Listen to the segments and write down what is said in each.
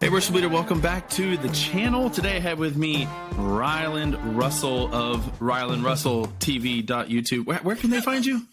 Hey, worship leader, welcome back to the channel. Today I have with me Ryland Russell of RylandRussellTV.YouTube. Where can they find you?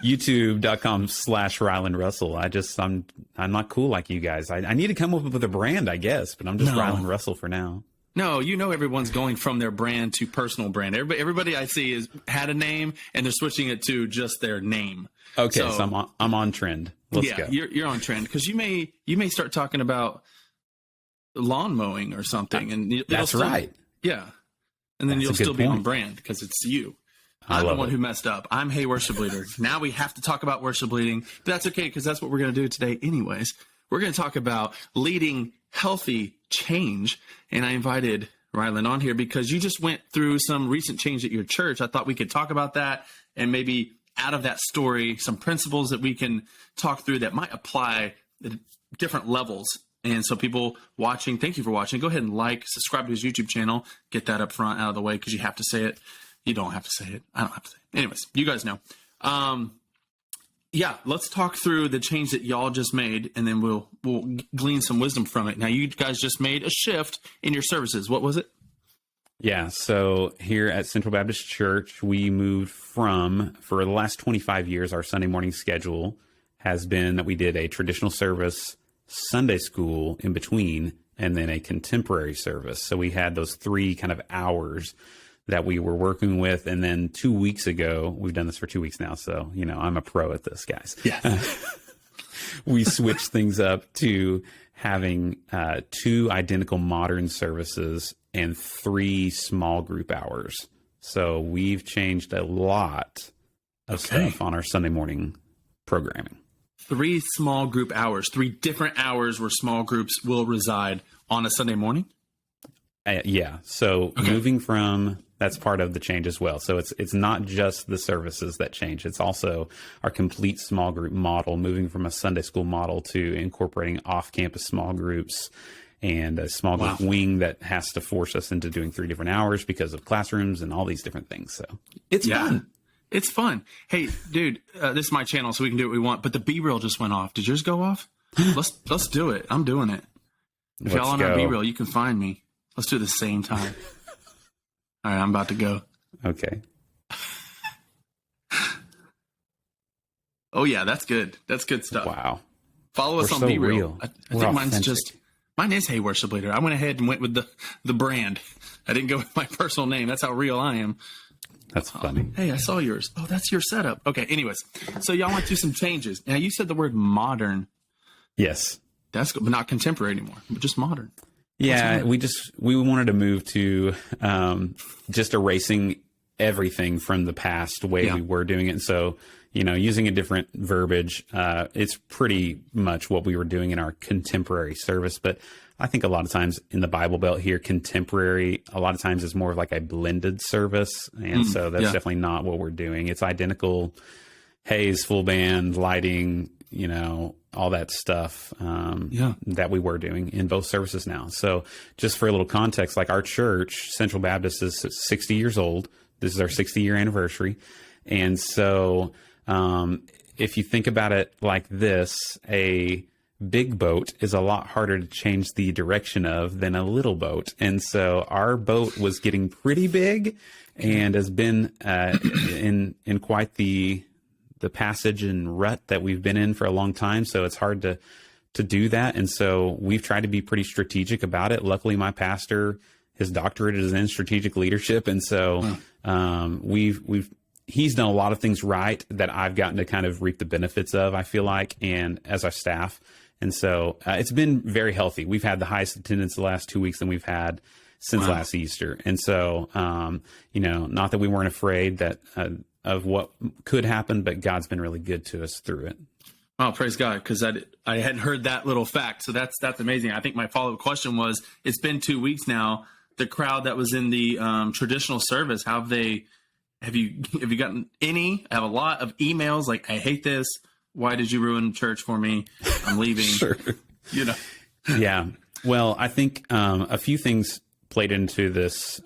YouTube.com/Ryland Russell. I'm not cool like you guys. I need to come up with a brand, I guess, but I'm just Ryland Russell for now. No, you know everyone's going from their brand to personal brand. Everybody I see had a name and they're switching it to just their name. Okay, so I'm on trend. Let's go. You're on trend because you may start talking about lawn mowing or something, and that's right. Yeah, and then you'll still be on brand because it's you. I'm the one who messed up. I'm Hey Worship Leader. Now we have to talk about worship leading, but that's okay because that's what we're going to do today, anyways. We're going to talk about leading healthy change, and I invited Ryland on here because you just went through some recent change at your church. I thought we could talk about that and maybe out of that story, some principles that we can talk through that might apply at different levels. And so people watching, thank you for watching. Go ahead and subscribe to his YouTube channel. Get that up front out of the way because you have to say it. You don't have to say it. I don't have to say it. Anyways, you guys know. Yeah, let's talk through the change that y'all just made, and then we'll glean some wisdom from it. Now, you guys just made a shift in your services. What was it? Yeah, so here at Central Baptist Church, we moved for the last 25 years, our Sunday morning schedule has been that we did a traditional service, Sunday school in between, and then a contemporary service. So we had those 3 kind of hours that we were working with. And then 2 weeks ago, we've done this for 2 weeks now. So, I'm a pro at this, guys. Yeah. We switched things up to having 2 identical modern services and 3 small group hours. So we've changed a lot of stuff on our Sunday morning programming. 3 small group hours, 3 different hours where small groups will reside on a Sunday morning? Yeah. So moving from, that's part of the change as well. So it's not just the services that change. It's also our complete small group model, moving from a Sunday school model to incorporating off-campus small groups and a small group wing that has to force us into doing 3 different hours because of classrooms and all these different things. So it's fun. It's fun. Hey, dude, this is my channel, so we can do what we want. But the B-reel just went off. Did yours go off? Let's do it. I'm doing it. If y'all on our B-reel, you can find me. Let's do it at the same time. All right, I'm about to go. Okay. Oh yeah, that's good. That's good stuff. Wow. Follow us on B-reel. I think mine's authentic. Mine is Hey Worship Leader. I went ahead and went with the brand. I didn't go with my personal name. That's how real I am. That's funny. Hey, I saw yours. Oh, that's your setup. Okay, anyways. So y'all went through some changes. Now, you said the word modern. Yes. That's good, but not contemporary anymore, but just modern. Yeah, we wanted to move to just erasing everything from the past way we were doing it. And so, using a different verbiage, it's pretty much what we were doing in our contemporary service. But I think a lot of times in the Bible Belt here, contemporary, a lot of times is more of like a blended service. And so that's definitely not what we're doing. It's identical haze, full band, lighting, all that stuff that we were doing in both services now. So just for a little context, like our church, Central Baptist, is 60 years old. This is our 60-year anniversary. And so if you think about it like this, a big boat is a lot harder to change the direction of than a little boat. And so our boat was getting pretty big and has been in quite the passage and rut that we've been in for a long time. So it's hard to do that. And so we've tried to be pretty strategic about it. Luckily, my pastor, his doctorate is in strategic leadership. And so he's done a lot of things right that I've gotten to kind of reap the benefits of, I feel like, and as our staff. And so it's been very healthy. We've had the highest attendance the last 2 weeks than we've had since last Easter. And so, not that we weren't afraid of what could happen, but God's been really good to us through it. Oh, praise God, because I hadn't heard that little fact. So that's amazing. I think my follow-up question was, it's been 2 weeks now. The crowd that was in the traditional service, have you gotten any? I have a lot of emails like, I hate this. Why did you ruin church for me? I'm leaving. Sure. Yeah. Well, I think a few things played into this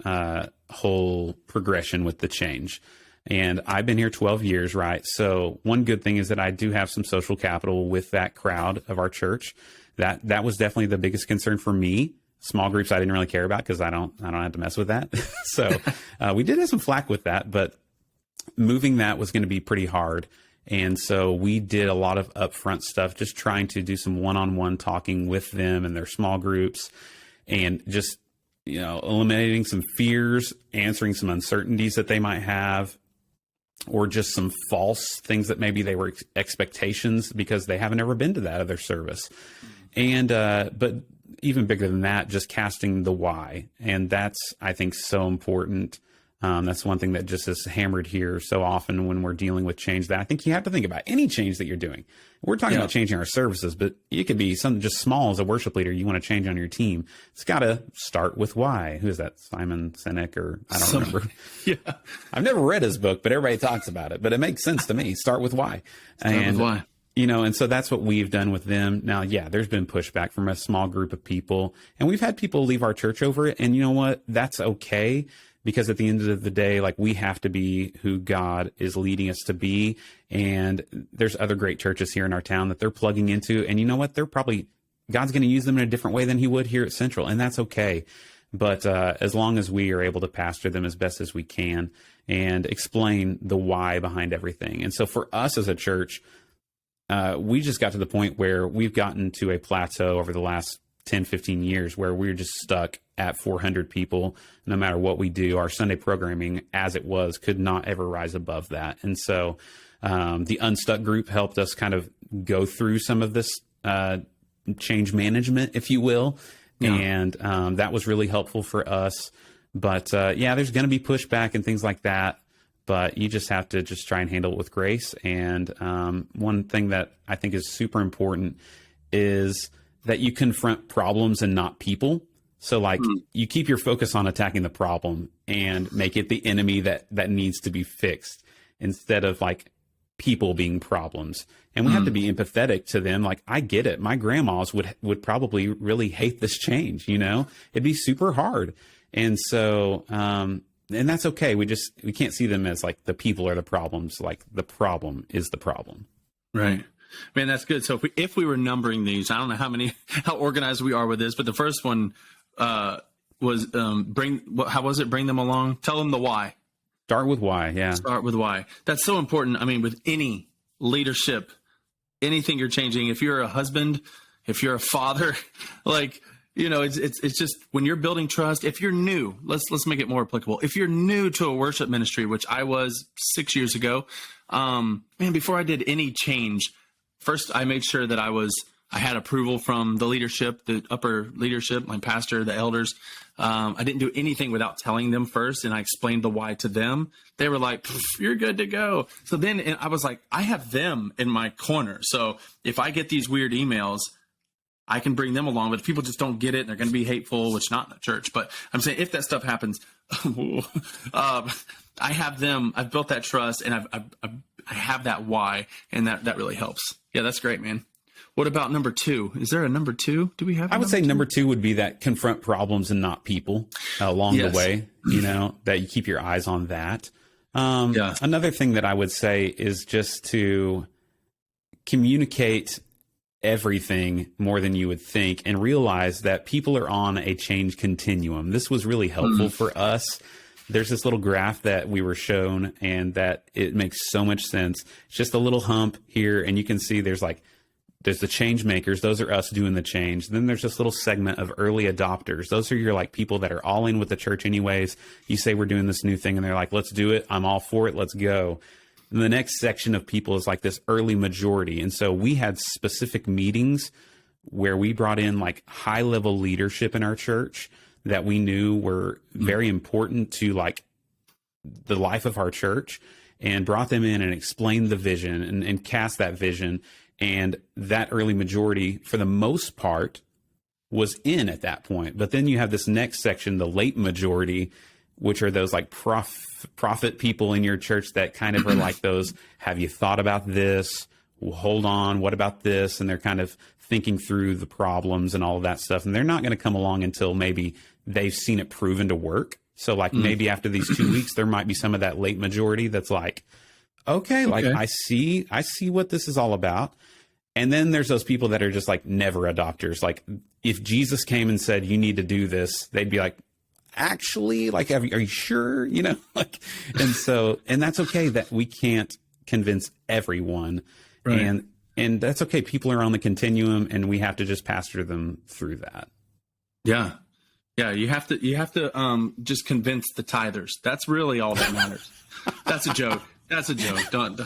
whole progression with the change. And I've been here 12 years, right? So one good thing is that I do have some social capital with that crowd of our church. that was definitely the biggest concern for me. Small groups I didn't really care about because I don't have to mess with that. So we did have some flack with that, but moving that was going to be pretty hard. And so we did a lot of upfront stuff, just trying to do some one-on-one talking with them and their small groups, and just, eliminating some fears, answering some uncertainties that they might have, or just some false things that maybe they were expectations because they haven't ever been to that other service. And, but even bigger than that, just casting the why. And that's, I think, so important. That's one thing that just is hammered here so often when we're dealing with change, that I think you have to think about any change that you're doing. We're talking about changing our services, but it could be something just small as a worship leader you want to change on your team. It's got to start with why. Who is that? Simon Sinek, or I don't remember. Yeah. I've never read his book, but everybody talks about it. But it makes sense to me. Start with why. Start with why. And so that's what we've done with them. Now, there's been pushback from a small group of people, and we've had people leave our church over it. And you know what? That's okay. Because at the end of the day, like, we have to be who God is leading us to be. And there's other great churches here in our town that they're plugging into. And you know what? God's going to use them in a different way than he would here at Central. And that's okay. But as long as we are able to pastor them as best as we can and explain the why behind everything. And so for us as a church, we just got to the point where we've gotten to a plateau over the last 10, 15 years where we're just stuck at 400 people. No matter what we do, our Sunday programming as it was could not ever rise above that. And so the Unstuck group helped us kind of go through some of this change management, if you will. Yeah. And that was really helpful for us. But there's going to be pushback and things like that. But you just have to just try and handle it with grace. And one thing that I think is super important is that you confront problems and not people. So you keep your focus on attacking the problem and make it the enemy that needs to be fixed, instead of like people being problems. And we have to be empathetic to them. Like, I get it. My grandmas would probably really hate this change. It'd be super hard. And so, and that's okay. We can't see them as like the people are the problems. Like, the problem is the problem. Right. Man, that's good. So if we were numbering these, I don't know how organized we are with this, but the first one was how was it? Bring them along. Tell them the why. Start with why. Yeah. Start with why. That's so important. I mean, with any leadership, anything you're changing, if you're a husband, if you're a father, it's just when you're building trust, if you're new, let's make it more applicable. If you're new to a worship ministry, which I was 6 years ago, before I did any change, first I made sure that I had approval from the leadership, the upper leadership, my pastor, the elders. I didn't do anything without telling them first, and I explained the why to them. They were like, "You're good to go." So then I was like, I have them in my corner. So if I get these weird emails, I can bring them along. But if people just don't get it, and they're going to be hateful, which not in the church. But I'm saying if that stuff happens, I have them. I've built that trust, and I have that why, and that really helps. Yeah, that's great, man. What about number 2? Is there a number 2? Do we have? I would say number 2 would be that confront problems and not people along the way. That you keep your eyes on that. Another thing that I would say is just to communicate everything more than you would think, and realize that people are on a change continuum. This was really helpful for us. There's this little graph that we were shown, and that it makes so much sense. It's just a little hump here, and you can see there's the change makers. Those are us doing the change. Then there's this little segment of early adopters. Those are your people that are all in with the church anyways. You say, we're doing this new thing, and they're like, let's do it. I'm all for it. Let's go. And the next section of people is like this early majority. And so we had specific meetings where we brought in high level leadership in our church that we knew were very important to the life of our church, and brought them in and explained the vision and cast that vision. And that early majority, for the most part, was in at that point. But then you have this next section, the late majority, which are those prophet people in your church that kind of are like those, have you thought about this? Well, hold on, what about this? And they're kind of thinking through the problems and all of that stuff. And they're not going to come along until maybe they've seen it proven to work. So maybe after these 2 weeks, there might be some of that late majority that's okay. I see what this is all about. And then there's those people that are just like never adopters. Like if Jesus came and said, you need to do this, they'd be like, actually, like, are you sure? You know, like, and that's okay that we can't convince everyone. Right. And that's okay. People are on the continuum and we have to just pastor them through that. Yeah. Yeah. You have to just convince the tithers. That's really all that matters. That's a joke. That's a joke. Don't.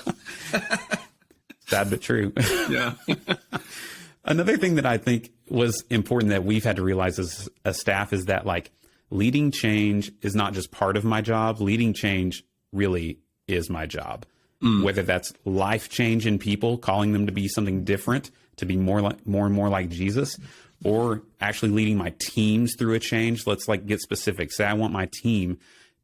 Sad but true. Yeah. Another thing that I think was important that we've had to realize as a staff is that like leading change is not just part of my job. Leading change really is my job. Whether that's life change in people, calling them to be something different, to be more and more like Jesus, or actually leading my teams through a change. Let's like get specific. Say I want my team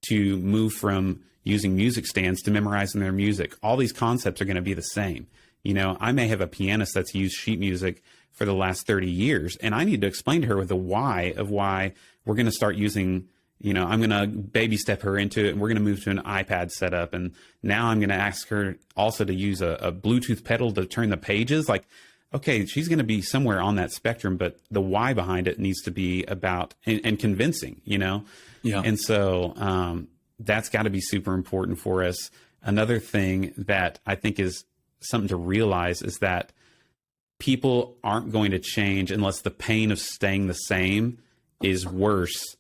to move from using music stands to memorizing their music. All these concepts are going to be the same. You know, I may have a pianist that's used sheet music for the last 30 years, and I need to explain to her the why of why we're going to start using, you know, I'm going to baby step her into it, and we're going to move to an iPad setup. And now I'm going to ask her also to use a Bluetooth pedal to turn the pages. Like, okay, she's going to be somewhere on that spectrum, but the why behind it needs to be about and convincing, you know? Yeah. And so that's got to be super important for us. Another thing that I think is something to realize is that people aren't going to change unless the pain of staying the same is worse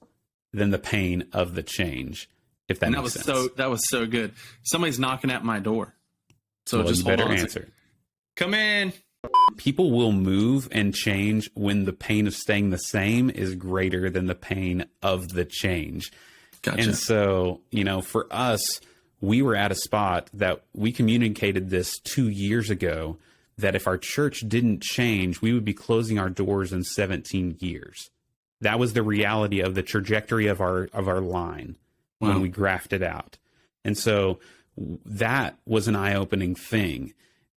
than the pain of the change, if that makes sense. That was so good. Somebody's knocking at my door. So well, just you better answer. Come in. People will move and change when the pain of staying the same is greater than the pain of the change. Gotcha. And so, you know, for us, we were at a spot that we communicated this 2 years ago, that if our church didn't change, we would be closing our doors in 17 years. That was the reality of the trajectory of our line when we graphed it out. And so that was an eye-opening thing.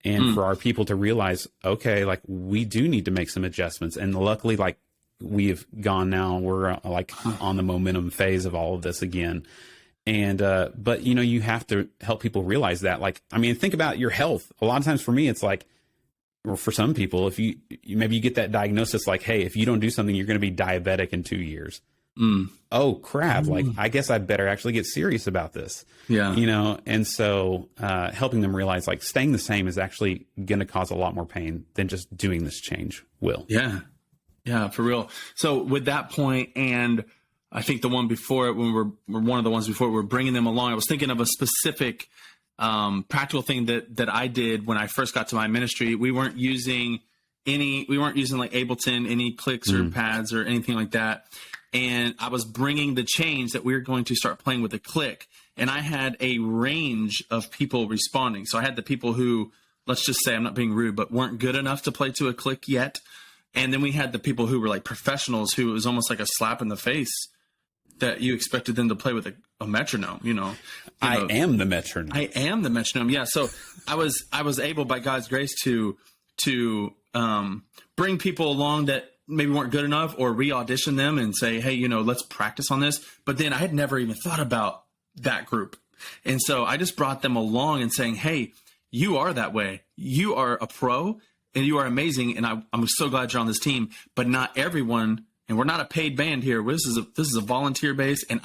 And for our people to realize, okay, like we do need to make some adjustments. And luckily, like we've gone now, we're like on the momentum phase of all of this again. And, but you know, you have to help people realize that, like, I mean, think about your health. A lot of times for me, it's like, or for some people, if you maybe you get that diagnosis, like, hey, if you don't do something, you're going to be diabetic in 2 years. Oh crap. Like, I guess I better actually get serious about this. Yeah. You know? And so, helping them realize like staying the same is actually going to cause a lot more pain than just doing this change will. Yeah. Yeah, for real. So with that point, and I think the one before it, when we're one of the ones before we're bringing them along, I was thinking of a specific, practical thing that I did when I first got to my ministry. We weren't using like Ableton, any clicks or pads or anything like that. And I was bringing the change that we were going to start playing with a click. And I had a range of people responding. So I had the people who, let's just say, I'm not being rude, but weren't good enough to play to a click yet. And then we had the people who were like professionals, who it was almost like a slap in the face that you expected them to play with a metronome, you know. I am the metronome. I am the metronome. Yeah. So I was able, by God's grace, to bring people along that maybe weren't good enough, or re-audition them and say, hey, you know, let's practice on this. But then I had never even thought about that group. And so I just brought them along and saying, hey, you are that way. You are a pro and you are amazing. And I'm so glad you're on this team, but not everyone. And we're not a paid band here. This is a volunteer base. And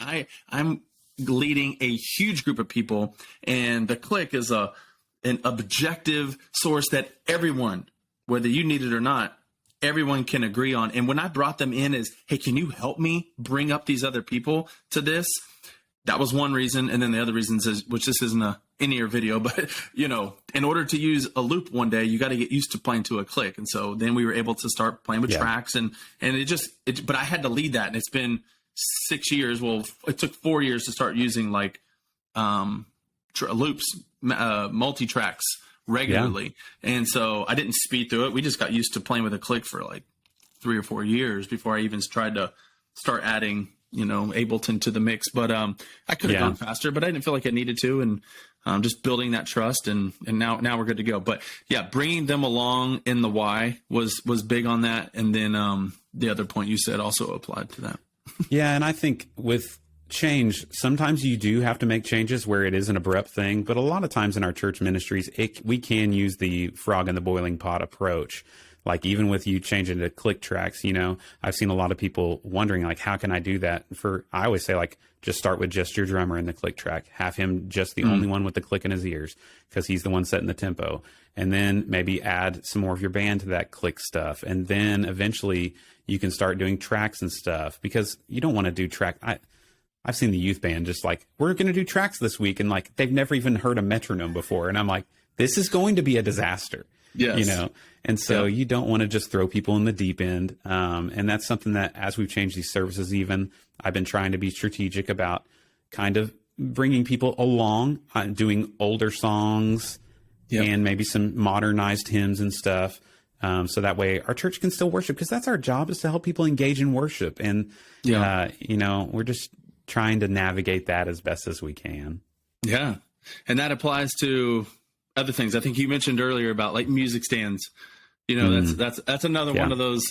I'm leading a huge group of people. And the click is an objective source that everyone, whether you need it or not, everyone can agree on. And when I brought them in as, hey, can you help me bring up these other people to this? That was one reason. And then the other reason is, which this isn't a in-ear video, but you know, in order to use a loop one day, you got to get used to playing to a click. And so then we were able to start playing with tracks and but I had to lead that. And it's been 6 years. Well, it took 4 years to start using like, loops, multi-tracks regularly. Yeah. And so I didn't speed through it. We just got used to playing with a click for like 3 or 4 years before I even tried to start adding, you know, Ableton to the mix. But I could have gone faster, but I didn't feel like I needed to. And just building that trust, and now we're good to go. But yeah, bringing them along in the why was big on that. And then the other point you said also applied to that. Yeah. And I think with change, sometimes you do have to make changes where it is an abrupt thing, but a lot of times in our church ministries, we can use the frog in the boiling pot approach. Like even with you changing to click tracks, I've seen a lot of people wondering, like, how can I do that? I always say, like, just start with just your drummer in the click track. Have him just the only one with the click in his ears because he's the one setting the tempo. And then maybe add some more of your band to that click stuff. And then eventually you can start doing tracks and stuff because you don't want to do track. I've seen the youth band just like, we're going to do tracks this week. And like, they've never even heard a metronome before. And I'm like, this is going to be a disaster. Yes. And so you don't want to just throw people in the deep end. And that's something that as we've changed these services, even I've been trying to be strategic about kind of bringing people along, doing older songs and maybe some modernized hymns and stuff. So that way our church can still worship, because that's our job, is to help people engage in worship. And, we're just trying to navigate that as best as we can. Yeah. And that applies to other things. I think you mentioned earlier about like music stands. That's another one of those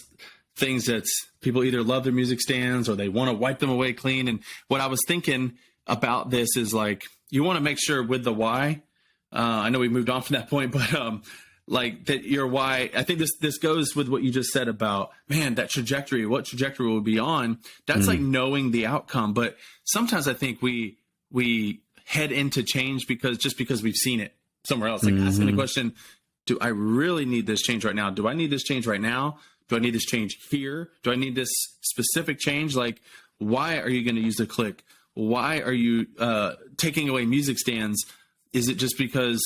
things that's people either love their music stands or they want to wipe them away clean. And what I was thinking about this is like, you want to make sure with the why, I know we moved on from that point, but like that your why, I think this goes with what you just said about, man, that trajectory, what trajectory will be on. That's like knowing the outcome. But sometimes I think we head into change because we've seen it somewhere else. Like asking the question, do I really need this change right now? Do I need this change right now? Do I need this change here? Do I need this specific change? Like, why are you going to use the click? Why are you taking away music stands? Is it just because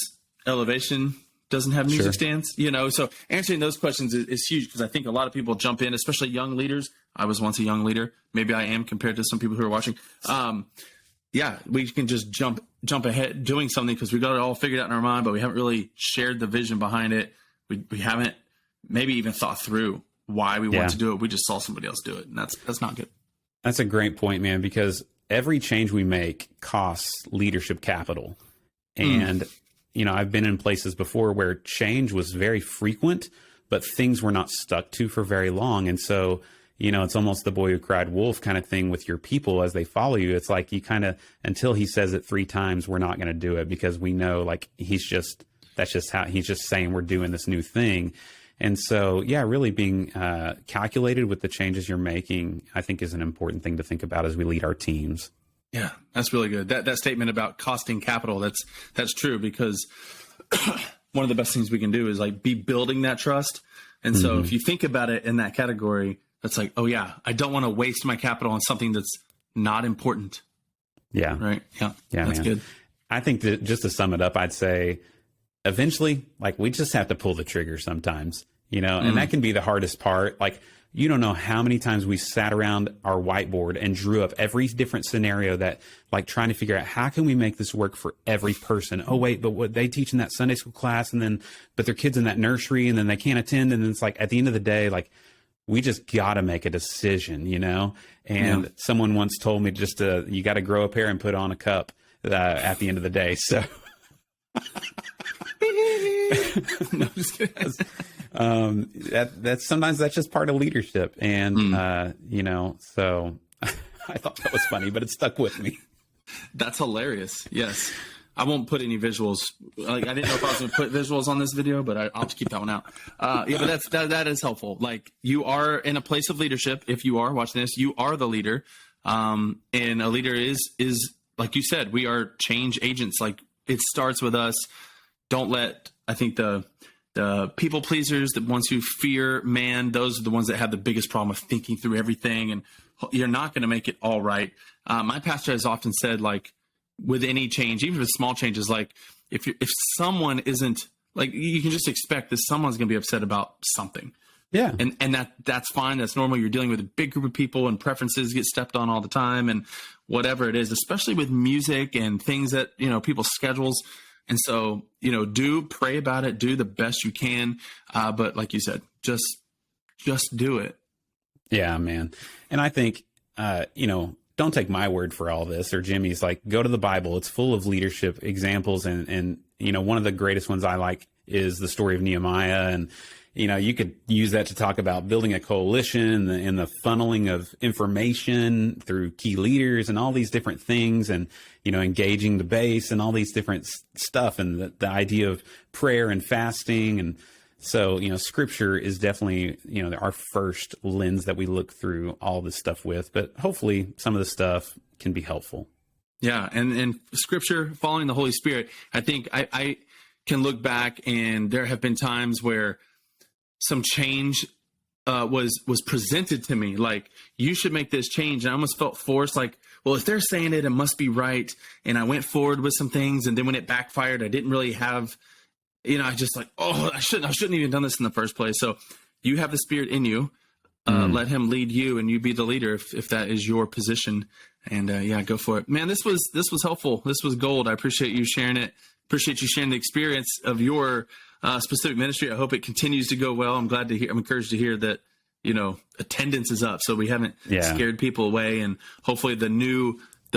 Elevation doesn't have music stands? So answering those questions is huge, because I think a lot of people jump in, especially young leaders. I was once a young leader. Maybe I am compared to some people who are watching. We can just jump ahead doing something because we got it all figured out in our mind, but we haven't really shared the vision behind it. We haven't maybe even thought through why we want to do it. We just saw somebody else do it, and that's not good. That's a great point, man, because every change we make costs leadership capital. And, I've been in places before where change was very frequent, but things were not stuck to for very long. And so, it's almost the boy who cried wolf kind of thing with your people as they follow you. It's like you kind of, until he says it 3 times, we're not going to do it, because we know like that's just how he's just saying we're doing this new thing. And so, really being calculated with the changes you're making, I think is an important thing to think about as we lead our teams. Yeah, that's really good. That statement about costing capital, that's true, because one of the best things we can do is like be building that trust. And so if you think about it in that category, that's like, oh yeah, I don't want to waste my capital on something that's not important. Yeah. Right. Yeah. That's good. I think that just to sum it up, I'd say eventually, like, we just have to pull the trigger sometimes, and that can be the hardest part. Like, you don't know how many times we sat around our whiteboard and drew up every different scenario that, like, trying to figure out how can we make this work for every person. Oh, wait, but what they teach in that Sunday school class, but their kids in that nursery, and then they can't attend. And then it's like, at the end of the day, like, we just got to make a decision, and someone once told me you got to grow a pair and put on a cup at the end of the day. So no, I'm just kidding. That's sometimes that's just part of leadership. And, so I thought that was funny, but it stuck with me. That's hilarious. Yes. I won't put any visuals. Like, I didn't know if I was going to put visuals on this video, but I'll just keep that one out. But that is helpful. Like, you are in a place of leadership. If you are watching this, you are the leader. And a leader is like you said, we are change agents. Like, it starts with us. Don't let, I think the people pleasers, the ones who fear man, those are the ones that have the biggest problem of thinking through everything. And you're not going to make it all right. My pastor has often said, like, with any change, even with small changes, like if someone isn't, like, you can just expect that someone's going to be upset about something. Yeah. And that's fine. That's normal. You're dealing with a big group of people, and preferences get stepped on all the time, and whatever it is, especially with music and things that, people's schedules. And so, do pray about it, do the best you can. But like you said, just do it. Yeah, man. And I think, don't take my word for all this or Jimmy's. Like, go to the Bible. It's full of leadership examples. And one of the greatest ones I like is the story of Nehemiah. And, you could use that to talk about building a coalition and the funneling of information through key leaders and all these different things, and, engaging the base and all these different stuff, and the idea of prayer and fasting. And so, scripture is definitely, our first lens that we look through all this stuff with, but hopefully some of the stuff can be helpful. Yeah. And scripture, following the Holy Spirit, I think I can look back, and there have been times where some change was presented to me, like, you should make this change. And I almost felt forced, like, well, if they're saying it, it must be right. And I went forward with some things, and then when it backfired, I didn't really have, I just like, oh, I shouldn't even done this in the first place. So you have the Spirit in you. Let him lead you, and you be the leader if that is your position. And go for it, man. This was helpful. This was gold. I appreciate you sharing it. Appreciate you sharing the experience of your specific ministry. I hope it continues to go well. I'm glad to hear. I'm encouraged to hear that attendance is up, so we haven't scared people away, and hopefully the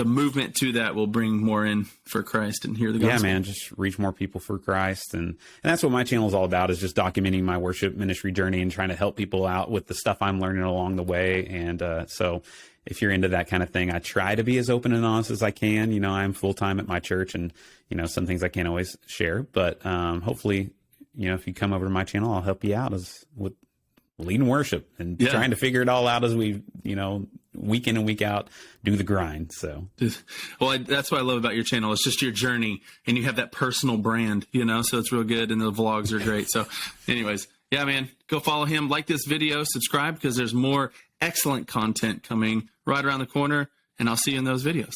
movement to that will bring more in for Christ and hear the gospel. Yeah, man, just reach more people for Christ. And that's what my channel is all about, is just documenting my worship ministry journey and trying to help people out with the stuff I'm learning along the way. And so if you're into that kind of thing, I try to be as open and honest as I can. I'm full-time at my church, and, some things I can't always share. But hopefully, if you come over to my channel, I'll help you out with leading worship and trying to figure it all out as we, week in and week out, do the grind. So, well, that's what I love about your channel. It's just your journey, and you have that personal brand, so it's real good, and the vlogs are great. So anyways, yeah, man, go follow him, like this video, subscribe, because there's more excellent content coming right around the corner, and I'll see you in those videos.